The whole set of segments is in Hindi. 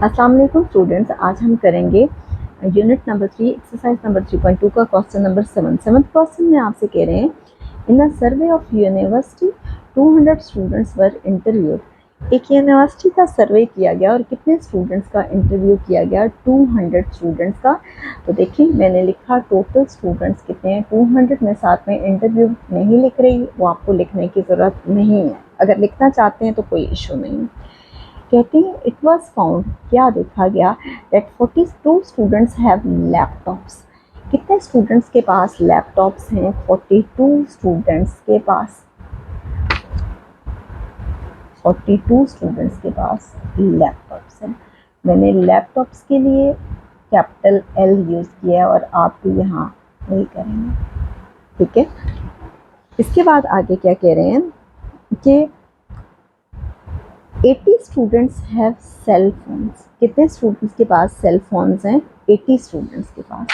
अस्सलाम वालेकुम स्टूडेंट्स, आज हम करेंगे यूनिट नंबर 3 एक्सरसाइज नंबर 3.2 का क्वेश्चन नंबर 7 क्वेश्चन में आपसे कह रहे हैं in the survey of university 200 students were interviewed. एक यूनिवर्सिटी का सर्वे किया गया और कितने स्टूडेंट्स का इंटरव्यू किया गया? 200 स्टूडेंट्स का। तो देखिए मैंने लिखा टोटल स्टूडेंट्स कितने हैं 200 में, साथ में इंटरव्यू नहीं लिख रही, वो आपको लिखने की ज़रूरत नहीं है। अगर लिखना चाहते हैं तो कोई इशू नहीं। कहते हैं इट वॉज फाउंड, क्या देखा गया, दैट 42 स्टूडेंट्स हैव लैपटॉप्स। कितने स्टूडेंट्स के पास लैपटॉप्स हैं? 42 स्टूडेंट्स के पास 42 स्टूडेंट्स के पास लैपटॉप्स हैं। मैंने लैपटॉप्स के लिए कैपिटल एल यूज़ किया है और आप भी यहाँ वही करेंगे, ठीक है। इसके बाद आगे क्या कह रहे हैं कि 80 स्टूडेंट्स हैव सेल फोन्स। कितने स्टूडेंट्स के पास सेल फोन्स हैं? 80 स्टूडेंट्स के पास।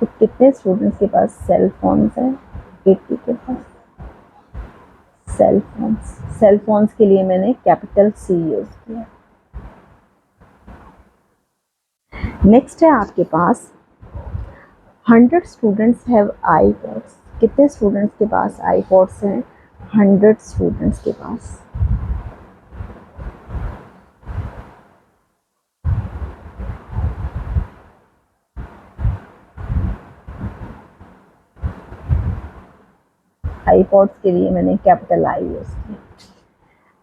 तो कितने स्टूडेंट्स के पास सेल फोन्स हैं? 80 के पास सेल फोन्स। सेल फोन्स के लिए मैंने कैपिटल सी यूज किया। नेक्स्ट है आपके पास 100 स्टूडेंट्स हैव आईपॉड्स। कितने स्टूडेंट्स के पास आईपॉड्स हैं? 100 स्टूडेंट्स के पास। आईपॉड्स के लिए मैंने कैपिटल आई यूज किया।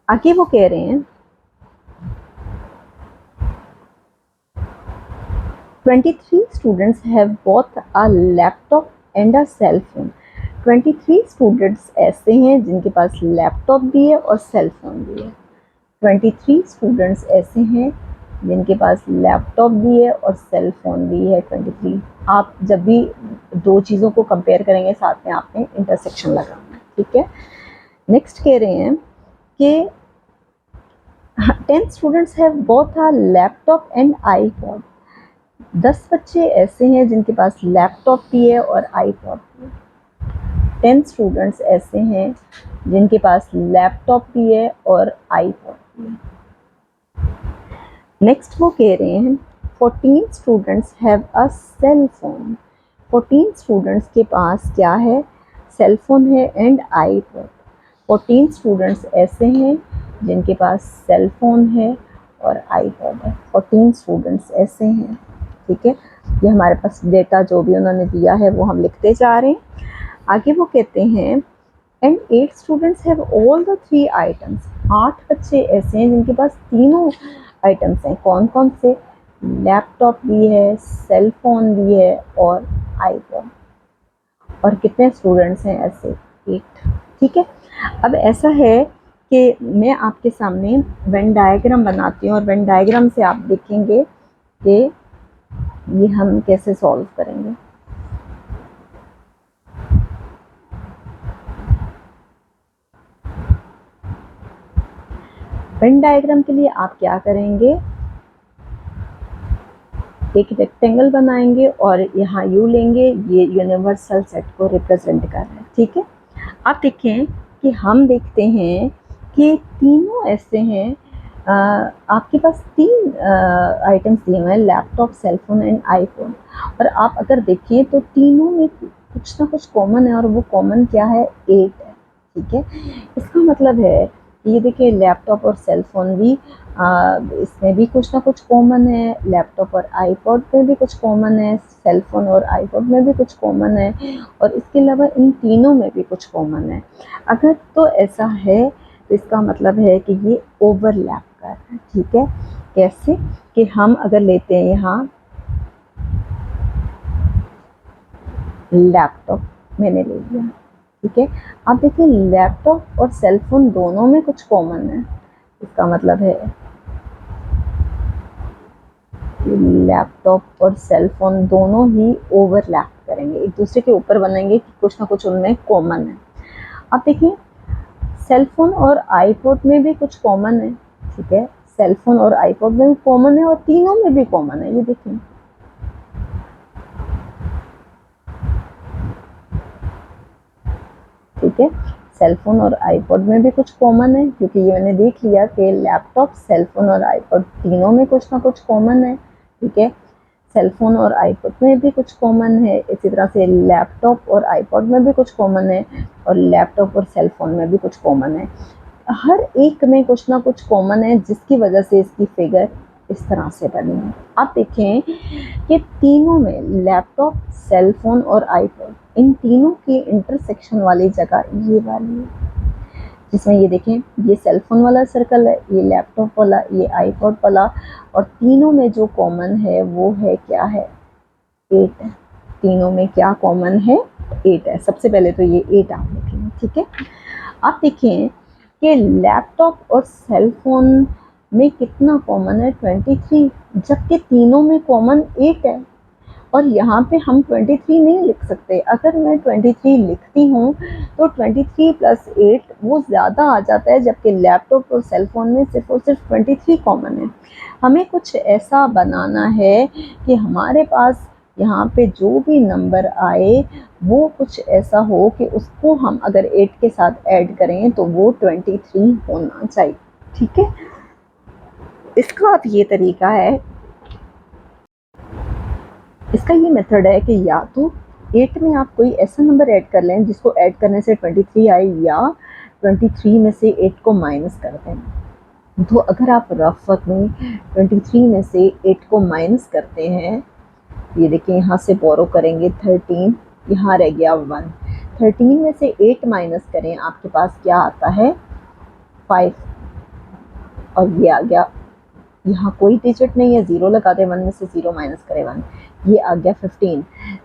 आगे वो कह रहे हैं 23 students have both a laptop and a cell phone. 23 students ऐसे हैं जिनके पास लैपटॉप भी है और सेल फोन भी है। 23 स्टूडेंट्स ऐसे हैं जिनके पास लैपटॉप भी है और सेल फोन भी है। 23। आप जब भी दो चीज़ों को कंपेयर करेंगे साथ में आपने इंटरसेक्शन लगाना है, ठीक है। नेक्स्ट कह रहे हैं कि 10 students have both a laptop and iPod. 10 बच्चे ऐसे हैं जिनके पास लैपटॉप भी है और आईपॉड भी है। 10 स्टूडेंट्स ऐसे हैं जिनके पास लैपटॉप भी है और आईपॉड भी है। नेक्स्ट वो कह रहे हैं 14 students have a cell phone. 14 students के पास क्या है? सेल फोन है एंड आईपॉड। 14 स्टूडेंट्स ऐसे हैं जिनके पास सेल फोन है और आईपॉड है। 14 स्टूडेंट्स ऐसे हैं, ठीक है। ये हमारे पास डेटा जो भी उन्होंने दिया है वो हम लिखते जा रहे हैं। आगे वो कहते हैं and 8 students have all the 3 items. 8 बच्चे ऐसे हैं जिनके पास तीनों आइटम्स हैं। कौन कौन से? लैपटॉप भी है, सेल फोन भी है और आईपॉड। और कितने स्टूडेंट्स हैं ऐसे? 8, ठीक है। अब ऐसा है कि मैं आपके सामने वेन डायग्राम बनाती हूँ और वेन डायग्राम से आप देखेंगे कि ये हम कैसे सॉल्व करेंगे। वेन डायग्राम के लिए आप क्या करेंगे? एक रेक्टेंगल बनाएंगे और यहाँ यू लेंगे, ये यूनिवर्सल सेट को रिप्रेजेंट कर रहा है, ठीक है। आप देखें कि हम देखते हैं कि तीनों ऐसे हैं। आपके पास 3 आइटम्स दिए हुए हैं, laptop, cell phone and iPhone. और आप अगर देखें तो तीनों में कुछ ना कुछ कॉमन है और वो कॉमन क्या है? 8 है, ठीक है। इसका मतलब है ये देखिए लैपटॉप और सेल फोन भी इसमें भी कुछ ना कुछ कॉमन है। लैपटॉप और आईपॉड में भी कुछ कॉमन है, सेल फोन और आईपॉड में भी कुछ कॉमन है और इसके अलावा इन तीनों में भी कुछ कॉमन है। अगर तो ऐसा है तो इसका मतलब है कि ये ओवरलैप कर रहा है, ठीक है। कैसे कि हम अगर लेते हैं यहाँ लैपटॉप, मैंने ले लिया, ठीक है। आप देखिए लैपटॉप और सेल फोन दोनों में कुछ कॉमन है। इसका मतलब है लैपटॉप और सेल फोन दोनों ही ओवरलैप करेंगे, एक दूसरे के ऊपर बनेंगे कि कुछ ना कुछ उनमें कॉमन है। आप देखिए सेल फोन और आईपॉड में भी कुछ कॉमन है, ठीक है। सेल फोन और आईपॉड में भी कॉमन है और तीनों में भी कॉमन है। ये देखिए ठीक है, सेलफोन और आईपॉड में भी कुछ कॉमन है, क्योंकि ये मैंने देख लिया कि लैपटॉप, सेलफोन और आईपॉड तीनों में कुछ ना कुछ कॉमन है। ठीक है, सेलफोन और आईपॉड में भी कुछ कॉमन है, इसी तरह से लैपटॉप और आईपॉड में भी कुछ कॉमन है, और लैपटॉप और सेलफोन में भी कुछ कॉमन है। हर एक में कुछ ना कुछ कॉमन है, जिसकी वजह से इसकी फिगर इस तरह से बनी है। आप देखें कि तीनों में लैपटॉप, सेलफोन और आईपॉड, इन तीनों की इंटरसेक्शन वाली जगह ये वाली है, जिसमें ये देखें, ये सेलफोन वाला सर्कल है, ये लैपटॉप वाला, ये आईपॉड वाला, और तीनों में जो कॉमन है वो है क्या है, 8 है। तीनों में क्या कॉमन है, 8 है। सबसे पहले तो ये 8 आप देख लें। ठीक है, आप देखें कि लैपटॉप और सेलफोन में कितना कॉमन है, 23, जबकि तीनों में कॉमन 8 है। और यहाँ पे हम 23 नहीं लिख सकते। अगर मैं 23 लिखती हूँ तो 23 प्लस 8 वो ज़्यादा आ जाता है, जबकि लैपटॉप और सेलफोन में सिर्फ और सिर्फ 23 कॉमन है। हमें कुछ ऐसा बनाना है कि हमारे पास यहाँ पे जो भी नंबर आए वो कुछ ऐसा हो कि उसको हम अगर 8 के साथ ऐड करें तो वो 23 होना चाहिए। ठीक है, इसका अब ये तरीका है, इसका ये मेथड है कि या तो 8 में आप कोई ऐसा नंबर ऐड कर लें जिसको ऐड करने से 23 आए, या 23 में से 8 को माइनस कर दें। तो अगर आप रफ वर्क में 23 में से 8 को माइनस करते हैं, ये देखिए यहाँ से बोरो करेंगे 13, यहाँ रह गया 1। 13 में से 8 माइनस करें, आपके पास क्या आता है, 5, और ये आ गया, यहाँ कोई डिजिट नहीं है, 0 लगा दे, 1 में से 0 माइनस करे 1, ये आ गया 15।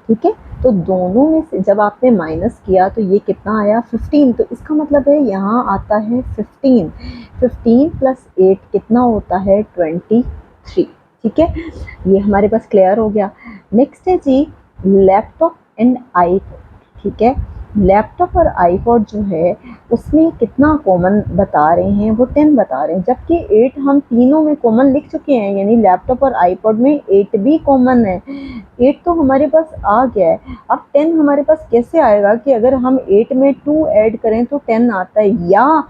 ठीक है, तो दोनों में से जब आपने माइनस किया तो ये कितना आया, 15। तो इसका मतलब है यहाँ आता है 15। 15 प्लस 8 कितना होता है, 23। ठीक है, ये हमारे पास क्लियर हो गया। नेक्स्ट है जी लैपटॉप एंड आईपॉड। ठीक है, लैपटॉप और आईपॉड जो है उसमें कितना कॉमन बता रहे हैं, वो 10 बता रहे हैं, जबकि 8 हम तीनों में कॉमन लिख चुके हैं, यानी लैपटॉप और आईपॉड में 8 भी कॉमन है। 8 तो हमारे पास आ गया है। अब 10 हमारे पास कैसे आएगा, कि अगर हम 8 में 2 ऐड करें तो 10 आता है, या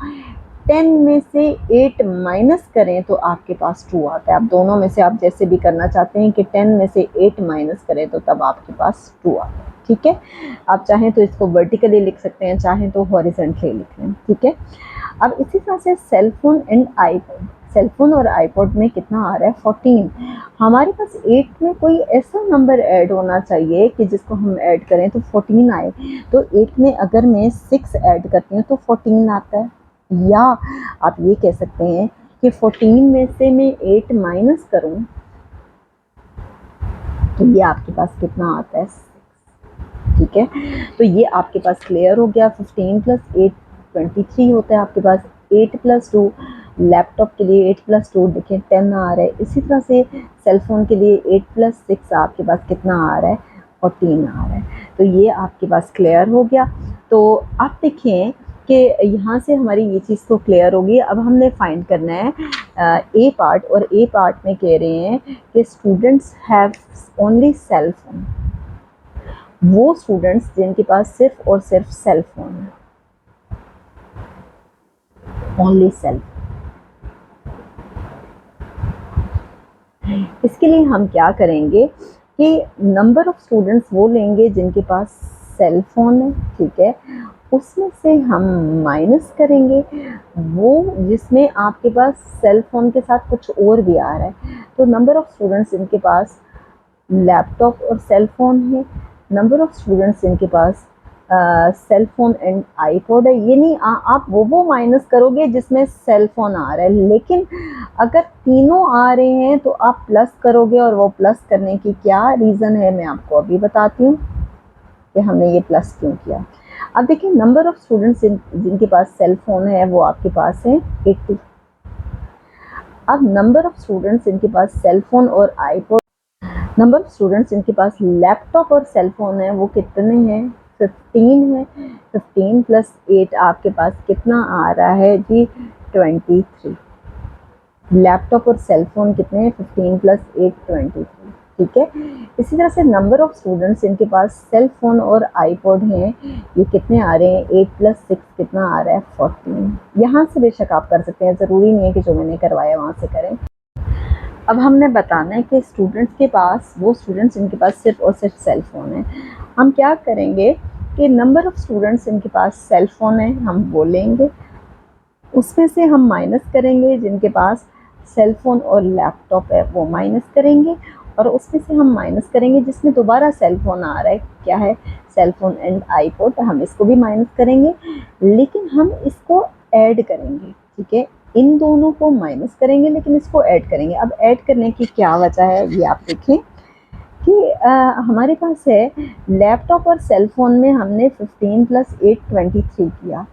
10 में से 8 माइनस करें तो आपके पास 2 आता है। आप दोनों में से आप जैसे भी करना चाहते हैं कि 10 में से 8 माइनस करें तो तब आपके पास 2 आता है। ठीक है, आप चाहें तो इसको वर्टिकली लिख सकते हैं, चाहें तो हॉरिजॉन्टली लिख लें। ठीक है, अब इसी तरह से सेलफोन एंड आईपॉड, सेलफोन और आईपॉड में कितना आ रहा है, 14। हमारे पास 8 में कोई ऐसा नंबर ऐड होना चाहिए कि जिसको हम ऐड करें तो 14 आए। तो 8 में अगर मैं 6 ऐड करती हूँ तो 14 आता है। या आप ये कह सकते हैं कि 14 में से मैं 8 माइनस करूँ तो ये आपके पास कितना आता है, 6। ठीक है, तो ये आपके पास क्लियर हो गया। 15 प्लस 8 23 होता है आपके पास। 8 प्लस 2 लैपटॉप के लिए 8 प्लस 2 देखें 10 आ रहा है। इसी तरह से सेलफोन के लिए 8 प्लस 6 आपके पास कितना आ रहा है, 14 आ रहा है। तो ये आपके पास क्लियर हो गया। तो आप देखें कि यहाँ से हमारी ये चीज़ तो क्लियर होगी। अब हमने फाइंड करना है ए पार्ट, और ए पार्ट में कह रहे हैं कि students have only cell phone. वो स्टूडेंट्स जिनके पास सिर्फ और सिर्फ सेल फोन है, ओनली सेल। इसके लिए हम क्या करेंगे कि नंबर ऑफ स्टूडेंट्स वो लेंगे जिनके पास सेल फोन है। ठीक है, उसमें से हम माइनस करेंगे वो जिसमें आपके पास सेल फोन के साथ कुछ और भी आ रहा है। तो नंबर ऑफ स्टूडेंट्स जिनके पास लैपटॉप और सेल फोन है, नंबर ऑफ स्टूडेंट्स जिनके पास सेल फोन एंड आईपॉड है, ये नहीं आप वो माइनस करोगे जिसमें सेल फोन आ रहा है। लेकिन अगर तीनों आ रहे हैं तो आप प्लस करोगे, और वो प्लस करने की क्या रीज़न है मैं आपको अभी बताती हूँ कि हमने ये प्लस क्यों किया। अब देखिए नंबर ऑफ स्टूडेंट्स जिनके पास सेल फोन है वो आपके पास है 80। अब नंबर ऑफ स्टूडेंट्स जिनके पास सेल फोन और आईपॉड, नंबर ऑफ स्टूडेंट्स जिनके पास लैपटॉप और सेल फोन है वो कितने हैं, 15 है। 15 प्लस 8 आपके पास कितना आ रहा है जी, 23। लैपटॉप और सेल फोन कितने हैं, 15 प्लस 8 23। ठीक है। इसी तरह से नंबर ऑफ स्टूडेंट्स जिनके पास सेल फोन और आईपॉड हैं, ये कितने आ रहे हैं, 8 + 6 कितना आ रहा है, 14। यहाँ से बेशक आप कर सकते हैं, ज़रूरी नहीं है कि जो मैंने करवाया वहाँ से करें। अब हमने बताना है कि स्टूडेंट्स के पास, वो स्टूडेंट्स जिनके पास सिर्फ और सिर्फ सेल फ़ोन है, हम क्या करेंगे कि नंबर ऑफ़ स्टूडेंट्स जिनके पास सेल फ़ोन है हम बोलेंगे, उसमें से हम माइनस करेंगे जिनके पास सेल फ़ोन और लैपटॉप है वो माइनस करेंगे, और उसमें से हम माइनस करेंगे जिसमें दोबारा सेल फ़ोन आ रहा है, क्या है, सेल फ़ोन एंड आईपॉड, हम इसको भी माइनस करेंगे, लेकिन हम इसको ऐड करेंगे, ठीक है। इन दोनों को माइनस करेंगे लेकिन इसको ऐड करेंगे। अब ऐड करने की क्या वजह है ये आप देखें कि हमारे पास है लैपटॉप और सेल फ़ोन में हमने 15 + 8 23 किया,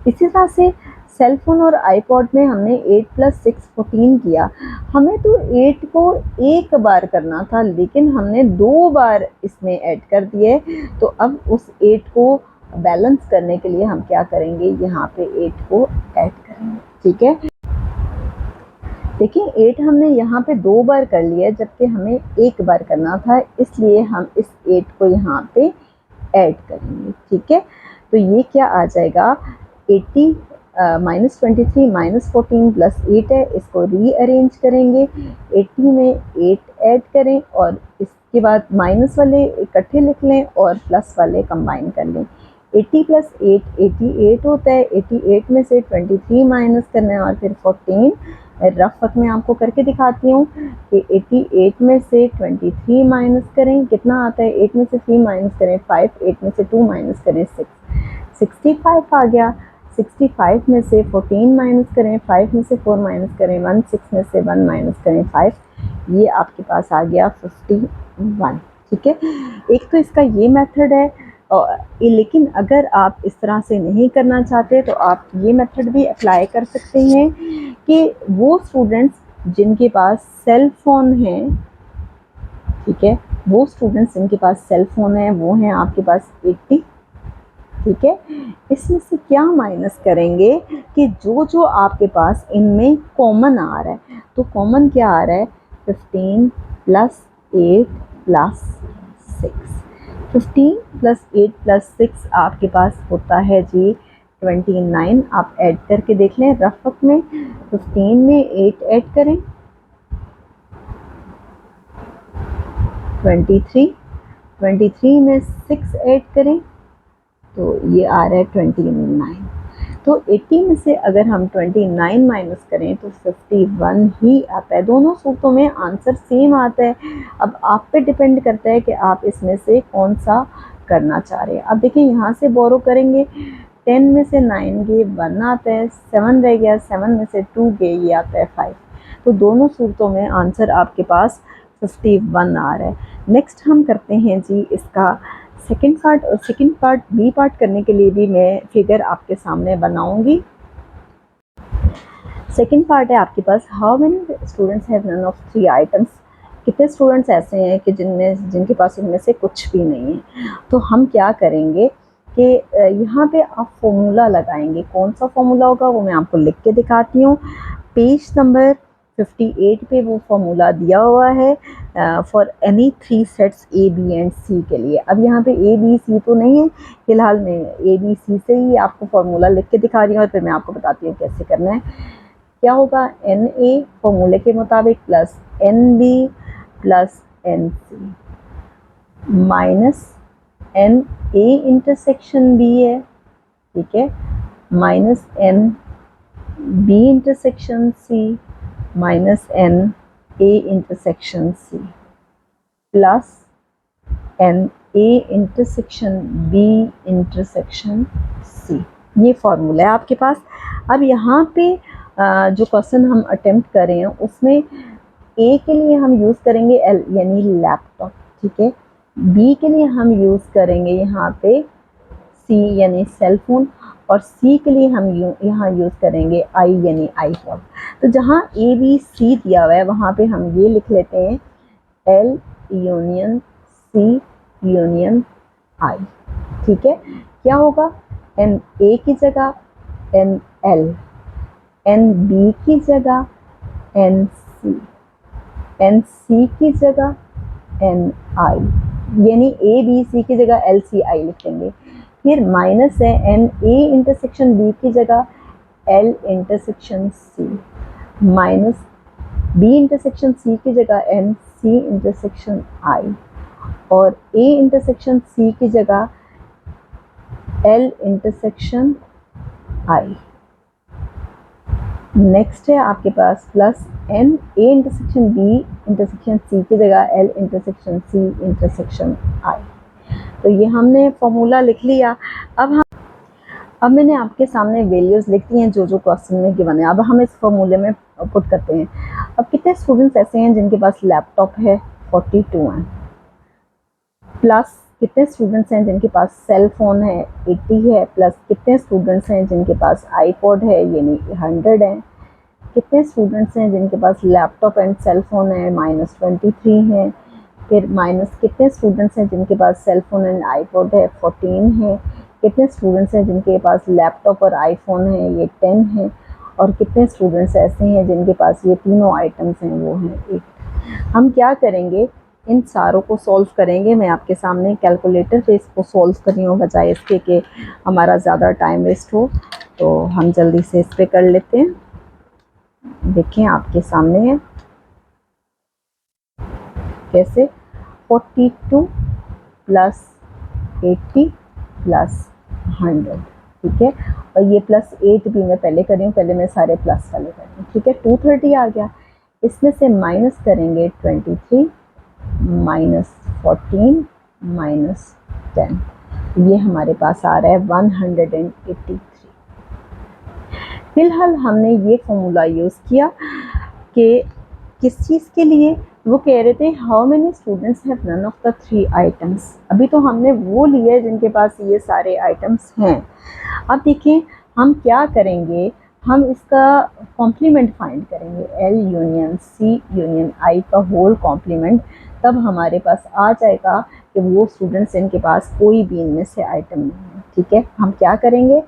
इसी तरह से सेल फ़ोन और आईपॉड में हमने 8 + 6 14 किया। हमें तो 8 को एक बार करना था लेकिन हमने 2 बार इसमें ऐड कर दिए, तो अब उस 8 को बैलेंस करने के लिए हम क्या करेंगे, यहाँ पे 8 को ऐड करेंगे, ठीक है। देखिए 8 हमने यहाँ पे 2 बार कर लिया जबकि हमें एक बार करना था, इसलिए हम इस 8 को यहाँ पे ऐड करेंगे, ठीक है। तो ये क्या आ जाएगा, 80 -23 -14 + 8 है, इसको रीअरेंज करेंगे, 80 में 8 ऐड करें और इसके बाद माइनस वाले इकट्ठे लिख लें और प्लस वाले कंबाइन कर लें। 80 + 8 88 होता है, 88 में से 23 माइनस करना है और फिर 14, रफ वर्क में आपको करके दिखाती हूँ कि 88 में से 23 माइनस करें, कितना आता है, 8 में से 3 माइनस करें 5, 8 में से 2 माइनस करें 6, 65 आ गया। 65 में से 14 माइनस करें, 5 में से 4 माइनस करें 1, 6 में से 1 माइनस करें 5, ये आपके पास आ गया 51, ठीक है। एक तो इसका ये मेथड है, लेकिन अगर आप इस तरह से नहीं करना चाहते तो आप ये मेथड भी अप्लाई कर सकते हैं कि वो स्टूडेंट्स जिनके पास सेल फ़ोन है, ठीक है, वो स्टूडेंट्स जिनके पास सेल फ़ोन है वो हैं आपके पास 80, ठीक है। इसमें से क्या माइनस करेंगे कि जो जो आपके पास इनमें कॉमन आ रहा है, तो कॉमन क्या आ रहा है, 15 + 8 + 6, 15 + 8 + 6 आपके पास होता है जी 29। आप ऐड करके देख लें रफ वर्क में, 15 में 8 ऐड करें 23, 23 में 6 ऐड करें तो ये आ रहा है 29। तो 80 में से अगर हम 29 माइनस करें तो 51 ही आता है। दोनों सूत्रों में आंसर सेम आता है। अब आप पे डिपेंड करता है कि आप इसमें से कौन सा करना चाह रहे हैं। अब देखिए यहाँ से बोरो करेंगे, 10 में से 9 गए 1 आता है, 7 रह गया, 7 में से 2 गए ये आता है 5। तो दोनों सूरतों में आंसर आपके पास 51 आ रहा है। नेक्स्ट हम करते हैं जी इसका सेकंड पार्ट, और सेकंड पार्ट बी पार्ट करने के लिए भी मैं फिगर आपके सामने बनाऊंगी। सेकंड पार्ट है आपके पास, how many students have none of 3 items, कितने स्टूडेंट्स ऐसे हैं कि जिनके पास इनमें से कुछ भी नहीं है। तो हम क्या करेंगे कि यहाँ पे आप फॉर्मूला लगाएंगे। कौन सा फॉर्मूला होगा वो मैं आपको लिख के दिखाती हूँ। पेज नंबर 58 पे वो फॉर्मूला दिया हुआ है for any 3 sets A B and C के लिए। अब यहाँ पे ए बी सी तो नहीं है, फिलहाल मैं ए बी सी से ही आपको फॉर्मूला लिख के दिखा रही हूँ और फिर मैं आपको बताती हूँ कैसे करना है। क्या होगा, एन ए फॉर्मूले के मुताबिक plus N B plus N C minus N A intersection B है, ठीक है, minus N B intersection C minus N A intersection C plus N A intersection B intersection C. ये फॉर्मूला है आपके पास। अब यहाँ पे जो क्वेश्चन हम अटेम्प्ट कर रहे हैं उसमें ए के लिए हम यूज़ करेंगे एल यानी लैपटॉप, ठीक है, बी के लिए हम यूज़ करेंगे यहाँ पे सी यानी सेल फोन, और सी के लिए हम यहाँ यूज़ करेंगे आई यानी आईपॉड। तो जहाँ ए बी सी दिया हुआ है वहाँ पे हम ये लिख लेते हैं एल यूनियन सी यूनियन आई, ठीक है। क्या होगा, एन ए की जगह एन एल, एन बी की जगह एन सी, एन सी की जगह एन आई, यानी ए बी सी की जगह एल सी आई लिखेंगे। फिर माइनस है एन ए इंटरसेक्शन बी की जगह L intersection C, minus B intersection C की जगह एन सी इंटरसेक्शन आई, और ए इंटरसेक्शन सी की जगह एल इंटरसेक्शन आई। नेक्स्ट है आपके पास plus N A intersection B intersection C की जगह L intersection C intersection I. तो ये हमने फॉर्मूला लिख लिया। अब मैंने आपके सामने वैल्यूज लिख दी हैं जो जो क्वेश्चन में गिवन है। अब हम इस फॉर्मूले में पुट करते हैं। अब कितने स्टूडेंट्स ऐसे हैं जिनके पास लैपटॉप है? 42 हैं। प्लस कितने स्टूडेंट्स हैं जिनके पास सेल फोन है? 80 है। प्लस कितने स्टूडेंट्स हैं जिनके पास आईपॉड है? यानी 100 है। कितने स्टूडेंट्स हैं जिनके पास लैपटॉप एंड सेल फोन है? -23 हैं। फिर माइनस कितने स्टूडेंट्स हैं जिनके पास सेल फोन एंड आईपॉड है? 14 है। कितने स्टूडेंट्स हैं जिनके पास लैपटॉप और आईफोन है? ये 10 है। और कितने स्टूडेंट्स ऐसे हैं जिनके पास ये तीनों आइटम्स हैं? वो हैं 8। हम क्या करेंगे, इन सारों को सॉल्व करेंगे। मैं आपके सामने कैलकुलेटर पे इसको सॉल्व कर रही हूँ बजाय इसके कि हमारा ज़्यादा टाइम वेस्ट हो। तो हम जल्दी से इस पे कर लेते हैं। देखें आपके सामने है कैसे, 42 प्लस 80 प्लस 100, ठीक है। और ये प्लस 8 भी मैं पहले कर रही हूँ, पहले मैं सारे प्लस वाले कर रही हूँ, ठीक है। 230 आ गया। इसमें से माइनस करेंगे 23 माइनस 14 माइनस 10, ये हमारे पास आ रहा है 183। फिलहाल हमने ये फॉर्मूला यूज़ किया कि किस चीज़ के लिए, वो कह रहे थे how many students have none of the 3 items. अभी तो हमने वो लिए जिनके पास ये सारे आइटम्स हैं। अब देखिए हम क्या करेंगे, हम इसका कॉम्प्लीमेंट फाइंड करेंगे, एल यूनियन सी यूनियन आई का होल कॉम्प्लीमेंट। तब हमारे पास आ जाएगा कि वो स्टूडेंट्स जिनके पास कोई भी इनमें से आइटम नहीं है, ठीक है। हम क्या करेंगे,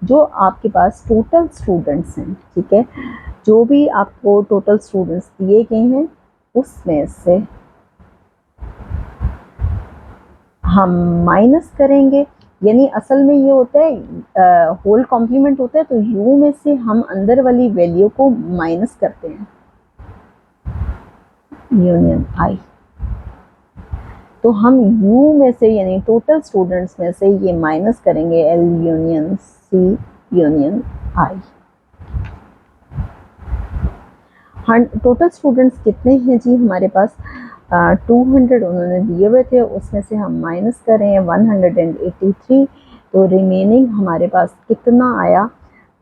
जो आपके पास टोटल स्टूडेंट्स हैं, ठीक है, जो भी आपको टोटल स्टूडेंट्स दिए गए हैं उसमें से हम माइनस करेंगे। यानी असल में ये होता है होल कॉम्प्लीमेंट होता है, तो u में से हम अंदर वाली वैल्यू को माइनस करते हैं, यूनियन i। तो हम u में से यानी टोटल स्टूडेंट्स में से ये माइनस करेंगे l union c union i। Total students कितने हैं जी हमारे पास? 200 उन्होंने दिए हुए थे, उसमें से हम माइनस करें 183, तो रिमेनिंग हमारे पास कितना आया?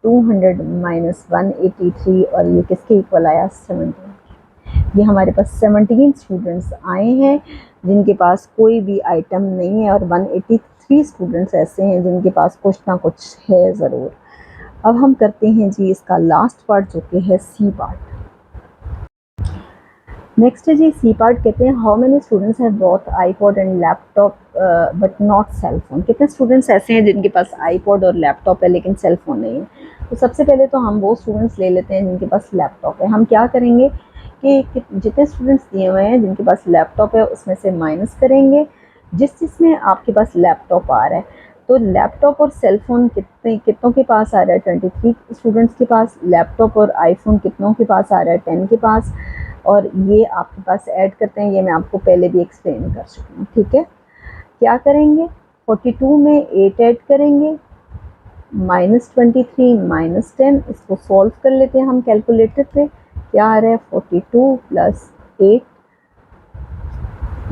200 माइनस 183, और ये किसके इक्वल आया? 17। ये हमारे पास 17 स्टूडेंट्स आए हैं जिनके पास कोई भी आइटम नहीं है, और 183 स्टूडेंट्स ऐसे हैं जिनके पास कुछ ना कुछ है ज़रूर। अब हम करते हैं जी इसका लास्ट पार्ट जो कि है सी पार्ट। नेक्स्ट है जी सी पार्ट, कहते हैं how many students have both iPod and laptop but not cell phone. कितने स्टूडेंट्स ऐसे हैं जिनके पास आईपॉड और लैपटॉप है लेकिन सेल फोन नहीं है? तो सबसे पहले तो हम वो स्टूडेंट्स ले लेते हैं जिनके पास लैपटॉप है। हम क्या करेंगे कि जितने स्टूडेंट्स दिए हुए हैं जिनके पास लैपटॉप है उसमें से माइनस करेंगे जिस जिसमें आपके पास लैपटॉप आ रहा है। तो लैपटॉप और सेल फोन कितनों के पास आ रहा है? 23 स्टूडेंट्स के पास। लैपटॉप और आईफोन कितनों के पास आ रहा है? 10 के पास। और ये आपके पास ऐड करते हैं, ये मैं आपको पहले भी एक्सप्लेन कर चुकी हूँ, ठीक है। क्या करेंगे, 42 में 8 ऐड करेंगे, -23 -10, इसको सॉल्व कर लेते हैं हम कैलकुलेटर पे। क्या आ रहा है? 42 प्लस 8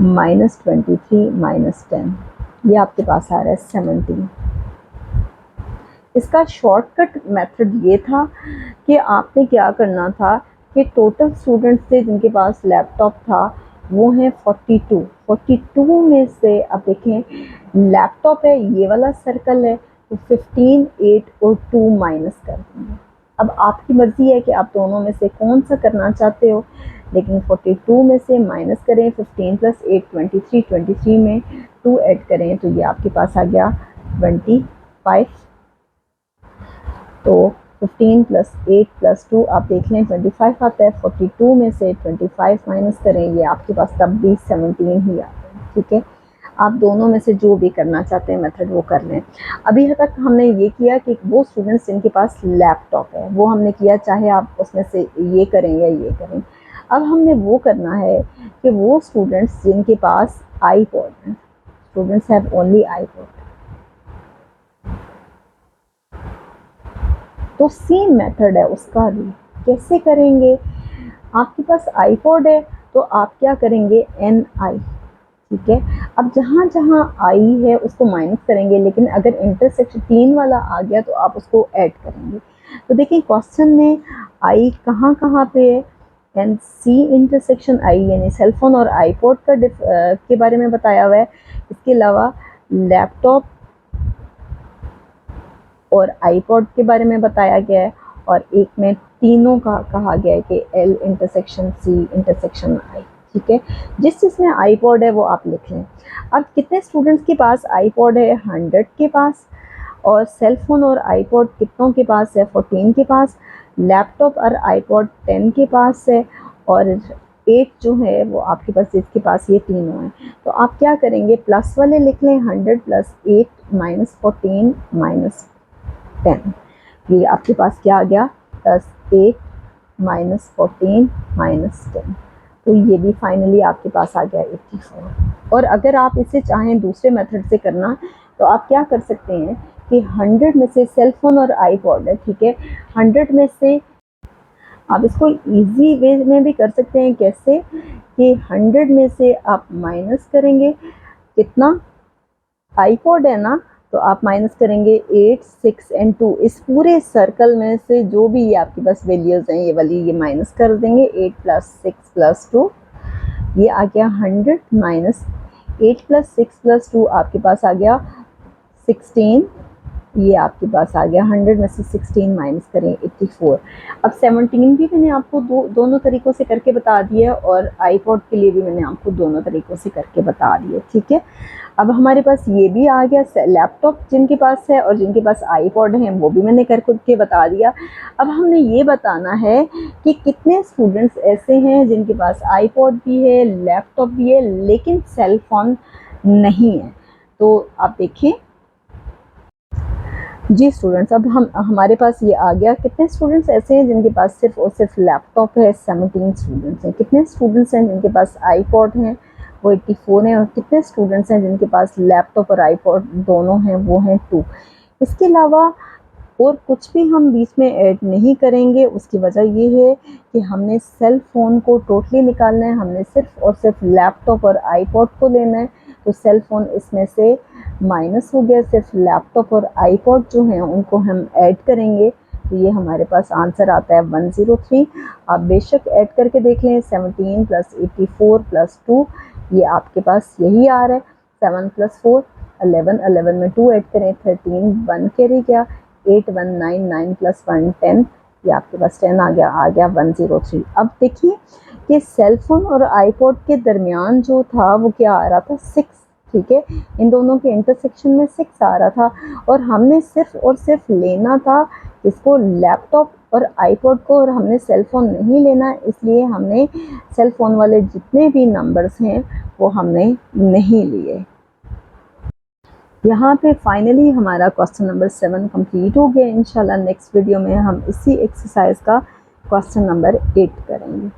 -23 -10, ये आपके पास आ रहा है 17। इसका शॉर्टकट मेथड ये था कि आपने क्या करना था कि टोटल स्टूडेंट्स थे जिनके पास लैपटॉप था वो हैं 42। 42 में से अब देखें लैपटॉप है, ये वाला सर्कल है, तो 15, 8 और 2 माइनस कर देंगे। अब आपकी मर्ज़ी है कि आप दोनों में से कौन सा करना चाहते हो, लेकिन 42 में से माइनस करें 15 प्लस 8 23, 23 में 2 ऐड करें तो ये आपके पास आ गया 25। तो 15 प्लस 8 प्लस 2 आप देख लें 25 आता है। 42 में से 25 माइनस करें, ये आपके पास तब भी 17 ही आता है। ठीक है, आप दोनों में से जो भी करना चाहते हैं मेथड वो कर लें। अभी तक हमने ये किया कि वो स्टूडेंट्स जिनके पास लैपटॉप है वो हमने किया, चाहे आप उसमें से ये करें या ये करें। अब हमने वो करना है कि वो स्टूडेंट्स जिनके पास आईपॉड है, स्टूडेंट्स हैव ओनली आईपॉड, तो सेम मेथड है उसका भी। कैसे करेंगे? आपके पास आईपॉड है तो आप क्या करेंगे, एन आई। ठीक है, अब जहाँ जहाँ आई है उसको माइनस करेंगे, लेकिन अगर इंटरसेक्शन 3 वाला आ गया तो आप उसको ऐड करेंगे। तो देखिए क्वेश्चन में आई कहाँ कहाँ पे है, एंड सी इंटरसेक्शन आई यानी सेलफोन और आईपॉड का के बारे में बताया हुआ है। इसके अलावा लैपटॉप और आईपॉड के बारे में बताया गया है, और एक में तीनों का कहा गया है कि एल इंटरसेक्शन सी इंटरसेक्शन आई। ठीक है, जिसमें आईपॉड है वो आप लिख लें। अब कितने स्टूडेंट्स के पास आईपॉड है, 100 के पास, और सेलफोन और आईपॉड कितनों के पास है, 14 के पास। लैपटॉप और आईपॉड 10 के पास है, और 8 जो है वो आपके पास, जिसके पास ये तीनों हैं। तो आप क्या करेंगे, प्लस वाले लिख लें, 100 प्लस 8 माइनस 14 माइनस 10। ये आपके पास क्या आ गया, प्लस 8 माइनस 14 माइनस 10। तो ये भी फाइनली आपके पास आ गया 84। और अगर आप इसे चाहें दूसरे मेथड से करना तो आप क्या कर सकते हैं कि 100 में से सेलफोन और आईपॉड है, ठीक है, 100 में से आप इसको इजी वे में भी कर सकते हैं। कैसे कि 100 में से आप माइनस करेंगे कितना, आईपॉड है ना, तो आप माइनस करेंगे 8, 6 एंड 2। इस पूरे सर्कल में से जो भी ये आपके पास वैल्यूज़ हैं ये वाली ये माइनस कर देंगे। 8 प्लस 6 प्लस 2 ये आ गया 100 माइनस 8 प्लस 6 प्लस 2 आपके पास आ गया 16। ये आपके पास आ गया 100 में से 16 माइनस करें 84। अब 17 भी मैंने आपको दोनों तरीक़ों से करके बता दिया, और आईपॉड के लिए भी मैंने आपको दोनों तरीक़ों से करके बता दिया। ठीक है, अब हमारे पास ये भी आ गया, लैपटॉप जिनके पास है और जिनके पास आईपॉड है वो भी मैंने करके बता दिया। अब हमने ये बताना है कि कितने स्टूडेंट्स ऐसे हैं जिनके पास आईपॉड भी है, लैपटॉप भी है, लेकिन सेल फोन नहीं है। तो आप देखें जी स्टूडेंट्स, अब हमारे पास ये आ गया, कितने स्टूडेंट्स ऐसे हैं जिनके पास सिर्फ और सिर्फ लैपटॉप है, 17 स्टूडेंट्स हैं। कितने स्टूडेंट्स हैं जिनके पास आईपॉड हैं, वो 84 हैं। और कितने स्टूडेंट्स हैं जिनके पास लैपटॉप और आईपॉड दोनों हैं, वो हैं 2। इसके अलावा और कुछ भी हम बीच में ऐड नहीं करेंगे। उसकी वजह ये है कि हमने सेल फ़ोन को टोटली निकालना है, हमने सिर्फ और सिर्फ लैपटॉप और आईपॉड को लेना है। तो सेल फ़ोन इसमें से माइनस हो गया, सिर्फ लैपटॉप और आईपॉड जो हैं उनको हम ऐड करेंगे। तो ये हमारे पास आंसर आता है 103। आप बेशक ऐड करके देख लें, 17 प्लस 84 प्लस 2 ये आपके पास यही आ रहा है। 7 प्लस 4 11, 11 में 2 ऐड करें 13, 1 कैरी गया, 8 1 9, 9 प्लस 1 10, ये आपके पास 10 आ गया 103। अब देखिए कि सेल फोन और आईपॉड के दरमियान जो था वो क्या आ रहा था, 6। ठीक है, इन दोनों के इंटरसेक्शन में 6 आ रहा था, और हमने सिर्फ और सिर्फ लेना था इसको, लैपटॉप और आईपॉड को, और हमने सेल फ़ोन नहीं लेना। इसलिए हमने सेल फ़ोन वाले जितने भी नंबर्स हैं वो हमने नहीं लिए। यहाँ पे फाइनली हमारा क्वेश्चन नंबर 7 कंप्लीट हो गया। इंशाल्लाह नेक्स्ट वीडियो में हम इसी एक्सरसाइज का क्वेश्चन नंबर 8 करेंगे।